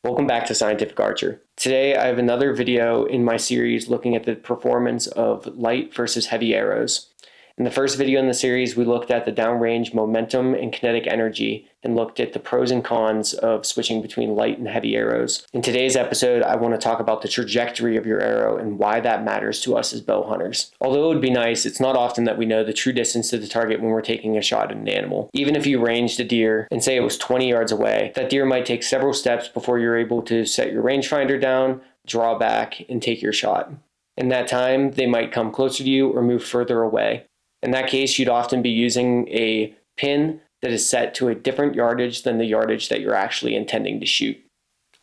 Welcome back to Scientific Archer. Today I have another video in my series looking at the performance of light versus heavy arrows. In the first video in the series, we looked at the downrange momentum and kinetic energy and looked at the pros and cons of switching between light and heavy arrows. In today's episode, I want to talk about the trajectory of your arrow and why that matters to us as bow hunters. Although it would be nice, it's not often that we know the true distance to the target when we're taking a shot at an animal. Even if you ranged a deer and say it was 20 yards away, that deer might take several steps before you're able to set your rangefinder down, draw back, and take your shot. In that time, they might come closer to you or move further away. In that case, you'd often be using a pin that is set to a different yardage than the yardage that you're actually intending to shoot.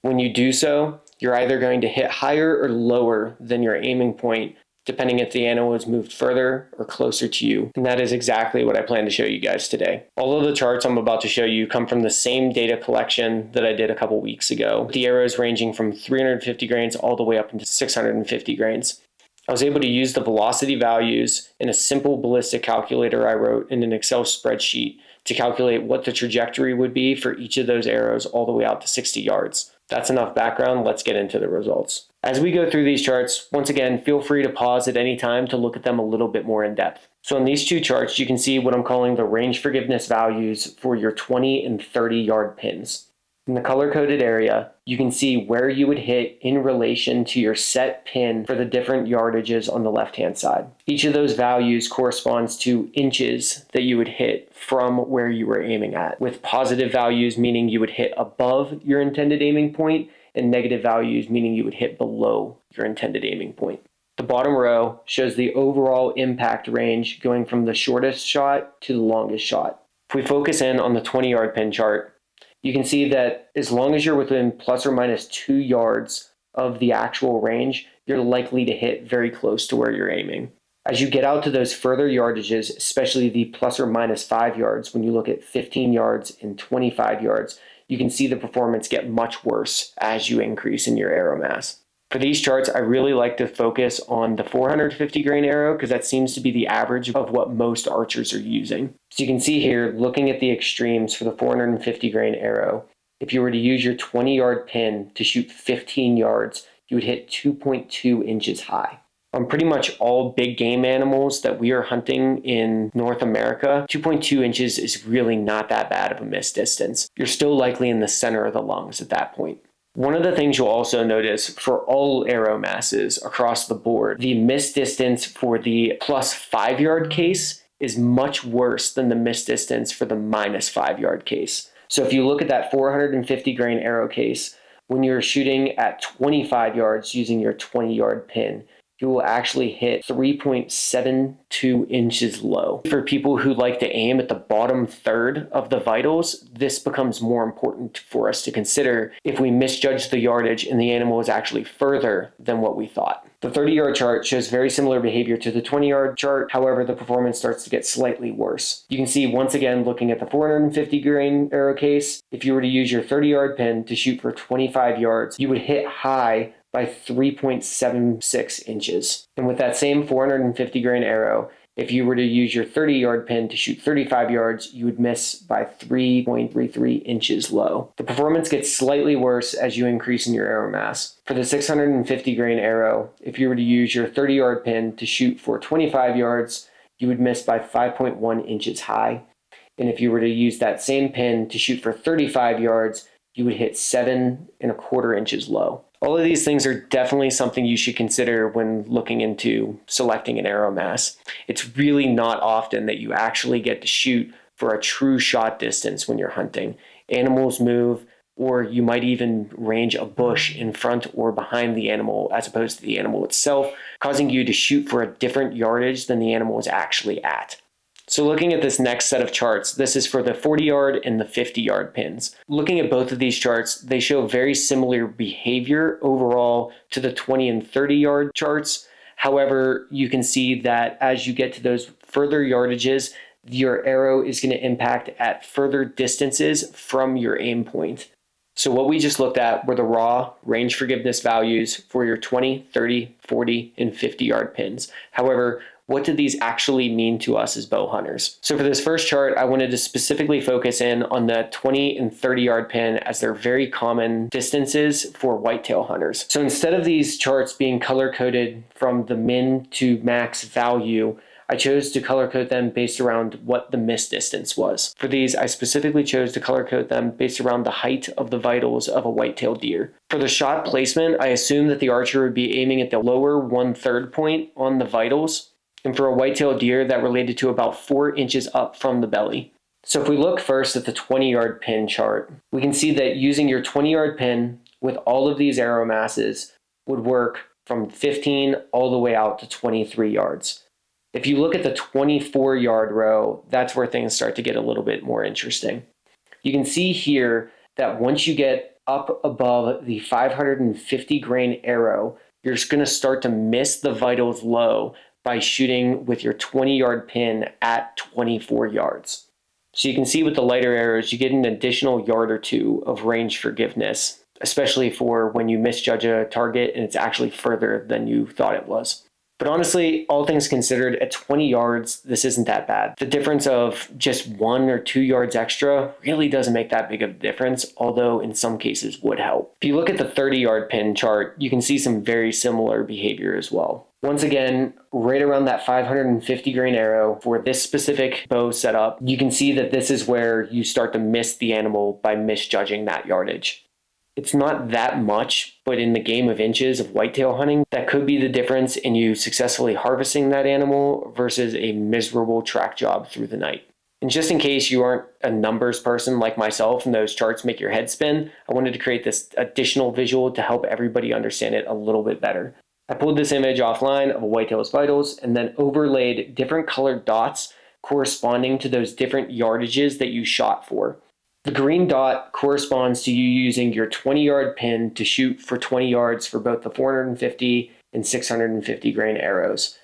When you do so, you're either going to hit higher or lower than your aiming point, depending if the animal has moved further or closer to you. And that is exactly what I plan to show you guys today. All of the charts I'm about to show you come from the same data collection that I did a couple weeks ago, with the arrows ranging from 350 grains all the way up into 650 grains. I was able to use the velocity values in a simple ballistic calculator I wrote in an Excel spreadsheet to calculate what the trajectory would be for each of those arrows all the way out to 60 yards. That's enough background, let's get into the results. As we go through these charts, once again, feel free to pause at any time to look at them a little bit more in depth. So in these two charts, you can see what I'm calling the range forgiveness values for your 20 and 30 yard pins. In the color-coded area, you can see where you would hit in relation to your set pin for the different yardages on the left-hand side. Each of those values corresponds to inches that you would hit from where you were aiming at, with positive values meaning you would hit above your intended aiming point, and negative values meaning you would hit below your intended aiming point. The bottom row shows the overall impact range going from the shortest shot to the longest shot. If we focus in on the 20-yard pin chart, you can see that as long as you're within plus or minus 2 yards of the actual range, you're likely to hit very close to where you're aiming. As you get out to those further yardages, especially the plus or minus 5 yards, when you look at 15 yards and 25 yards, you can see the performance get much worse as you increase in your arrow mass. For these charts, I really like to focus on the 450 grain arrow because that seems to be the average of what most archers are using. So you can see here, looking at the extremes for the 450 grain arrow, if you were to use your 20-yard pin to shoot 15 yards, you would hit 2.2 inches high. On pretty much all big game animals that we are hunting in North America, 2.2 inches is really not that bad of a miss distance. You're still likely in the center of the lungs at that point. One of the things you'll also notice for all arrow masses across the board, the miss distance for the plus 5 yard case is much worse than the miss distance for the minus 5 yard case. So if you look at that 450 grain arrow case, when you're shooting at 25 yards using your 20-yard pin, you will actually hit 3.72 inches low. For people who like to aim at the bottom third of the vitals, this becomes more important for us to consider if we misjudge the yardage and the animal is actually further than what we thought. The 30-yard chart shows very similar behavior to the 20-yard chart. However, the performance starts to get slightly worse. You can see once again, looking at the 450 grain arrow case, if you were to use your 30-yard pin to shoot for 25 yards, you would hit high by 3.76 inches. And with that same 450 grain arrow, if you were to use your 30-yard pin to shoot 35 yards, you would miss by 3.33 inches low. The performance gets slightly worse as you increase in your arrow mass. For the 650 grain arrow, if you were to use your 30-yard pin to shoot for 25 yards, you would miss by 5.1 inches high. And if you were to use that same pin to shoot for 35 yards, you would hit 7.25 inches low. All of these things are definitely something you should consider when looking into selecting an arrow mass. It's really not often that you actually get to shoot for a true shot distance when you're hunting. Animals move, or you might even range a bush in front or behind the animal as opposed to the animal itself, causing you to shoot for a different yardage than the animal is actually at. So looking at this next set of charts, this is for the 40-yard and the 50-yard pins. Looking at both of these charts, they show very similar behavior overall to the 20 and 30-yard charts. However, you can see that as you get to those further yardages, your arrow is going to impact at further distances from your aim point. So what we just looked at were the raw range forgiveness values for your 20, 30, 40, and 50-yard pins. However, what do these actually mean to us as bow hunters? So for this first chart, I wanted to specifically focus in on the 20 and 30 yard pin as they're very common distances for whitetail hunters. So instead of these charts being color coded from the min to max value, I chose to color code them based around what the miss distance was. For these, I specifically chose to color code them based around the height of the vitals of a whitetail deer. For the shot placement, I assumed that the archer would be aiming at the lower 1/3 point on the vitals, and for a whitetail deer, that related to about 4 inches up from the belly. So if we look first at the 20 yard pin chart, we can see that using your 20 yard pin with all of these arrow masses would work from 15 all the way out to 23 yards. If you look at the 24 yard row, that's where things start to get a little bit more interesting. You can see here that once you get up above the 550 grain arrow, you're just going to start to miss the vitals low by shooting with your 20 yard pin at 24 yards. So you can see with the lighter arrows, you get an additional yard or two of range forgiveness, especially for when you misjudge a target and it's actually further than you thought it was. But honestly, all things considered, at 20 yards, this isn't that bad. The difference of just 1 or 2 yards extra really doesn't make that big of a difference, although in some cases would help. If you look at the 30 yard pin chart, you can see some very similar behavior as well. Once again, right around that 550 grain arrow for this specific bow setup, you can see that this is where you start to miss the animal by misjudging that yardage. It's not that much, but in the game of inches of whitetail hunting, that could be the difference in you successfully harvesting that animal versus a miserable track job through the night. And just in case you aren't a numbers person like myself and those charts make your head spin, I wanted to create this additional visual to help everybody understand it a little bit better. I pulled this image offline of a whitetail's vitals and then overlaid different colored dots corresponding to those different yardages that you shot for. The green dot corresponds to you using your 20 yard pin to shoot for 20 yards for both the 450 and 650 grain arrows.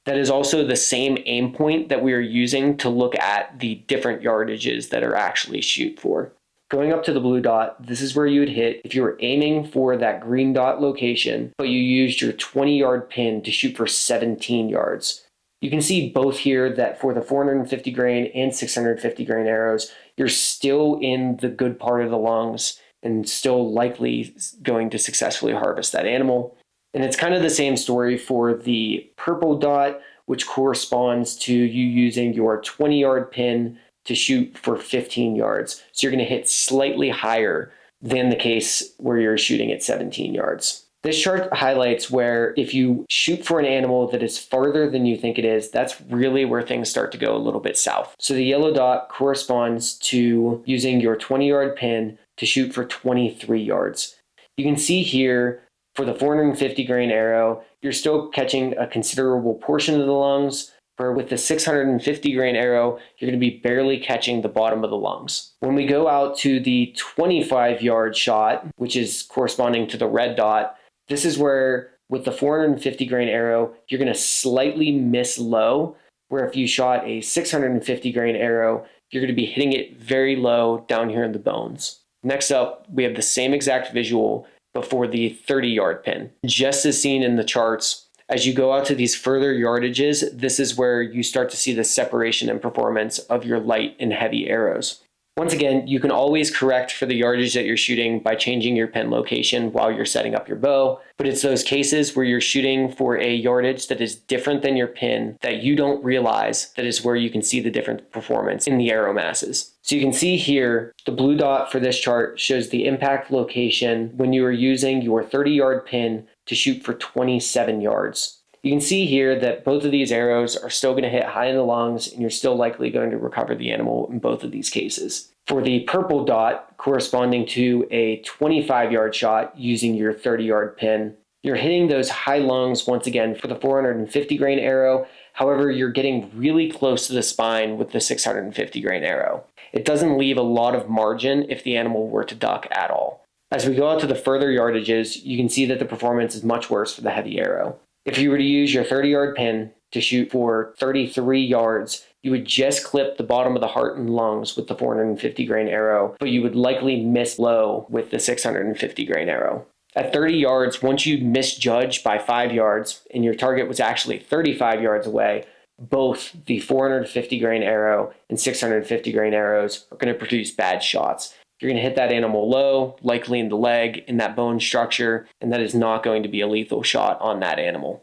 That is also the same aim point that we are using to look at the different yardages that are actually shoot for. Going up to the blue dot, this is where you would hit if you were aiming for that green dot location, but you used your 20 yard pin to shoot for 17 yards. You can see both here that for the 450 grain and 650 grain arrows, you're still in the good part of the lungs and still likely going to successfully harvest that animal. And it's kind of the same story for the purple dot, which corresponds to you using your 20 yard pin to shoot for 15 yards. So you're going to hit slightly higher than the case where you're shooting at 17 yards. This chart highlights where if you shoot for an animal that is farther than you think it is, that's really where things start to go a little bit south. So the yellow dot corresponds to using your 20 yard pin to shoot for 23 yards. You can see here for the 450 grain arrow, you're still catching a considerable portion of the lungs. For with the 650 grain arrow, you're going to be barely catching the bottom of the lungs. When we go out to the 25 yard shot, which is corresponding to the red dot, this is where with the 450 grain arrow, you're going to slightly miss low, where if you shot a 650 grain arrow, you're going to be hitting it very low down here in the bones. Next up, we have the same exact visual before the 30 yard pin. Just as seen in the charts, as you go out to these further yardages, this is where you start to see the separation and performance of your light and heavy arrows. Once again, you can always correct for the yardage that you're shooting by changing your pin location while you're setting up your bow, but it's those cases where you're shooting for a yardage that is different than your pin that you don't realize that is where you can see the different performance in the arrow masses. So you can see here, the blue dot for this chart shows the impact location when you are using your 30 yard pin to shoot for 27 yards. You can see here that both of these arrows are still going to hit high in the lungs and you're still likely going to recover the animal in both of these cases. For the purple dot corresponding to a 25 yard shot using your 30 yard pin, you're hitting those high lungs once again for the 450 grain arrow. However, you're getting really close to the spine with the 650 grain arrow. It doesn't leave a lot of margin if the animal were to duck at all. As we go out to the further yardages, you can see that the performance is much worse for the heavy arrow. If you were to use your 30 yard pin to shoot for 33 yards, you would just clip the bottom of the heart and lungs with the 450 grain arrow, but you would likely miss low with the 650 grain arrow. At 30 yards, once you misjudge by 5 yards and your target was actually 35 yards away, both the 450 grain arrow and 650 grain arrows are going to produce bad shots. You're going to hit that animal low, likely in the leg, in that bone structure, and that is not going to be a lethal shot on that animal.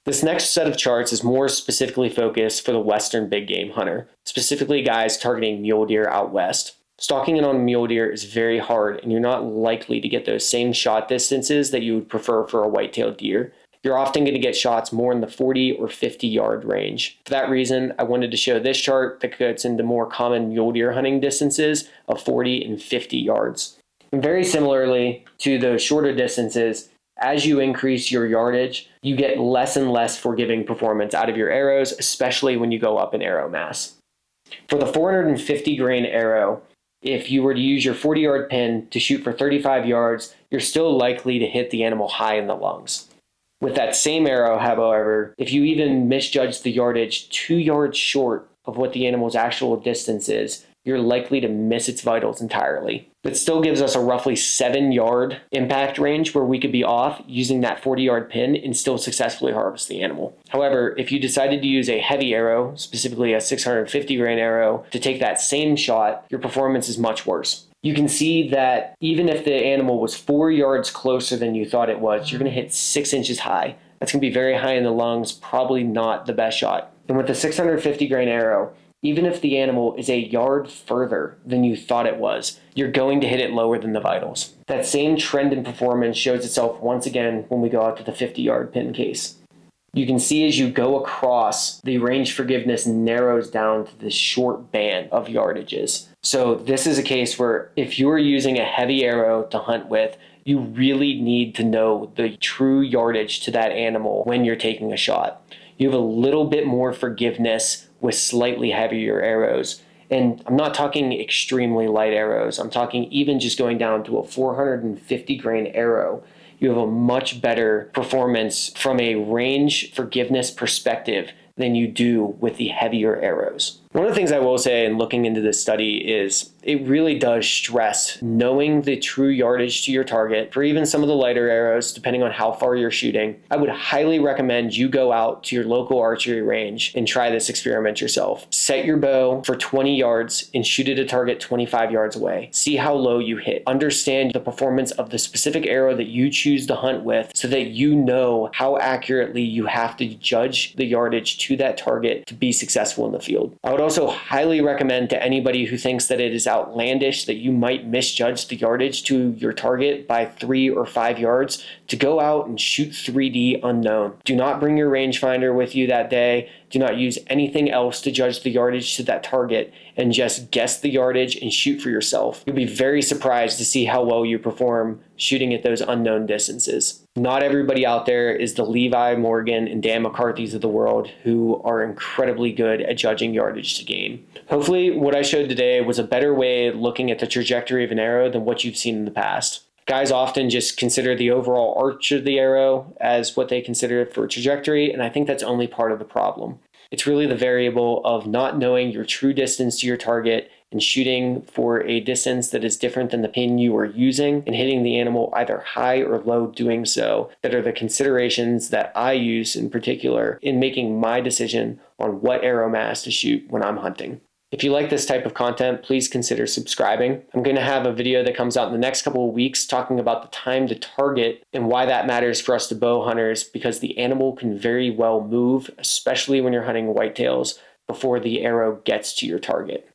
This next set of charts is more specifically focused for the Western big game hunter, specifically guys targeting mule deer out west. Stalking in on a mule deer is very hard, and you're not likely to get those same shot distances that you would prefer for a white-tailed deer. You're often going to get shots more in the 40 or 50 yard range. For that reason, I wanted to show this chart that gets into more common mule deer hunting distances of 40 and 50 yards. And very similarly to those shorter distances, as you increase your yardage, you get less and less forgiving performance out of your arrows, especially when you go up in arrow mass. For the 450 grain arrow, if you were to use your 40-yard pin to shoot for 35 yards, you're still likely to hit the animal high in the lungs. With that same arrow, however, if you even misjudge the yardage 2 yards short of what the animal's actual distance is, you're likely to miss its vitals entirely. That still gives us a roughly 7-yard impact range where we could be off using that 40-yard pin and still successfully harvest the animal. However, if you decided to use a heavy arrow, specifically a 650 grain arrow, to take that same shot, your performance is much worse. You can see that even if the animal was 4 yards closer than you thought it was, you're going to hit 6 inches high. That's going to be very high in the lungs, probably not the best shot. And with the 650 grain arrow, even if the animal is a yard further than you thought it was, you're going to hit it lower than the vitals. That same trend in performance shows itself once again when we go out to the 50-yard pin case. You can see as you go across, the range forgiveness narrows down to this short band of yardages. So this is a case where if you are using a heavy arrow to hunt with, you really need to know the true yardage to that animal when you're taking a shot. You have a little bit more forgiveness with slightly heavier arrows. And I'm not talking extremely light arrows. I'm talking even just going down to a 450 grain arrow. You have a much better performance from a range forgiveness perspective than you do with the heavier arrows. One of the things I will say in looking into this study is it really does stress knowing the true yardage to your target for even some of the lighter arrows, depending on how far you're shooting. I would highly recommend you go out to your local archery range and try this experiment yourself. Set your bow for 20 yards and shoot at a target 25 yards away. See how low you hit. Understand the performance of the specific arrow that you choose to hunt with so that you know how accurately you have to judge the yardage to that target to be successful in the field. I would also highly recommend to anybody who thinks that it is outlandish that you might misjudge the yardage to your target by 3 or 5 yards to go out and shoot 3D unknown. Do not bring your rangefinder with you that day. Do not use anything else to judge the yardage to that target and just guess the yardage and shoot for yourself. You'll be very surprised to see how well you perform shooting at those unknown distances. Not everybody out there is the Levi Morgan and Dan McCarthy's of the world who are incredibly good at judging yardage to game. Hopefully what I showed today was a better way of looking at the trajectory of an arrow than what you've seen in the past. Guys often just consider the overall arch of the arrow as what they consider for trajectory, and I think that's only part of the problem. It's really the variable of not knowing your true distance to your target and shooting for a distance that is different than the pin you are using and hitting the animal either high or low doing so that are the considerations that I use in particular in making my decision on what arrow mass to shoot when I'm hunting. If you like this type of content, please consider subscribing. I'm going to have a video that comes out in the next couple of weeks talking about the time to target and why that matters for us to bow hunters, because the animal can very well move, especially when you're hunting whitetails, before the arrow gets to your target.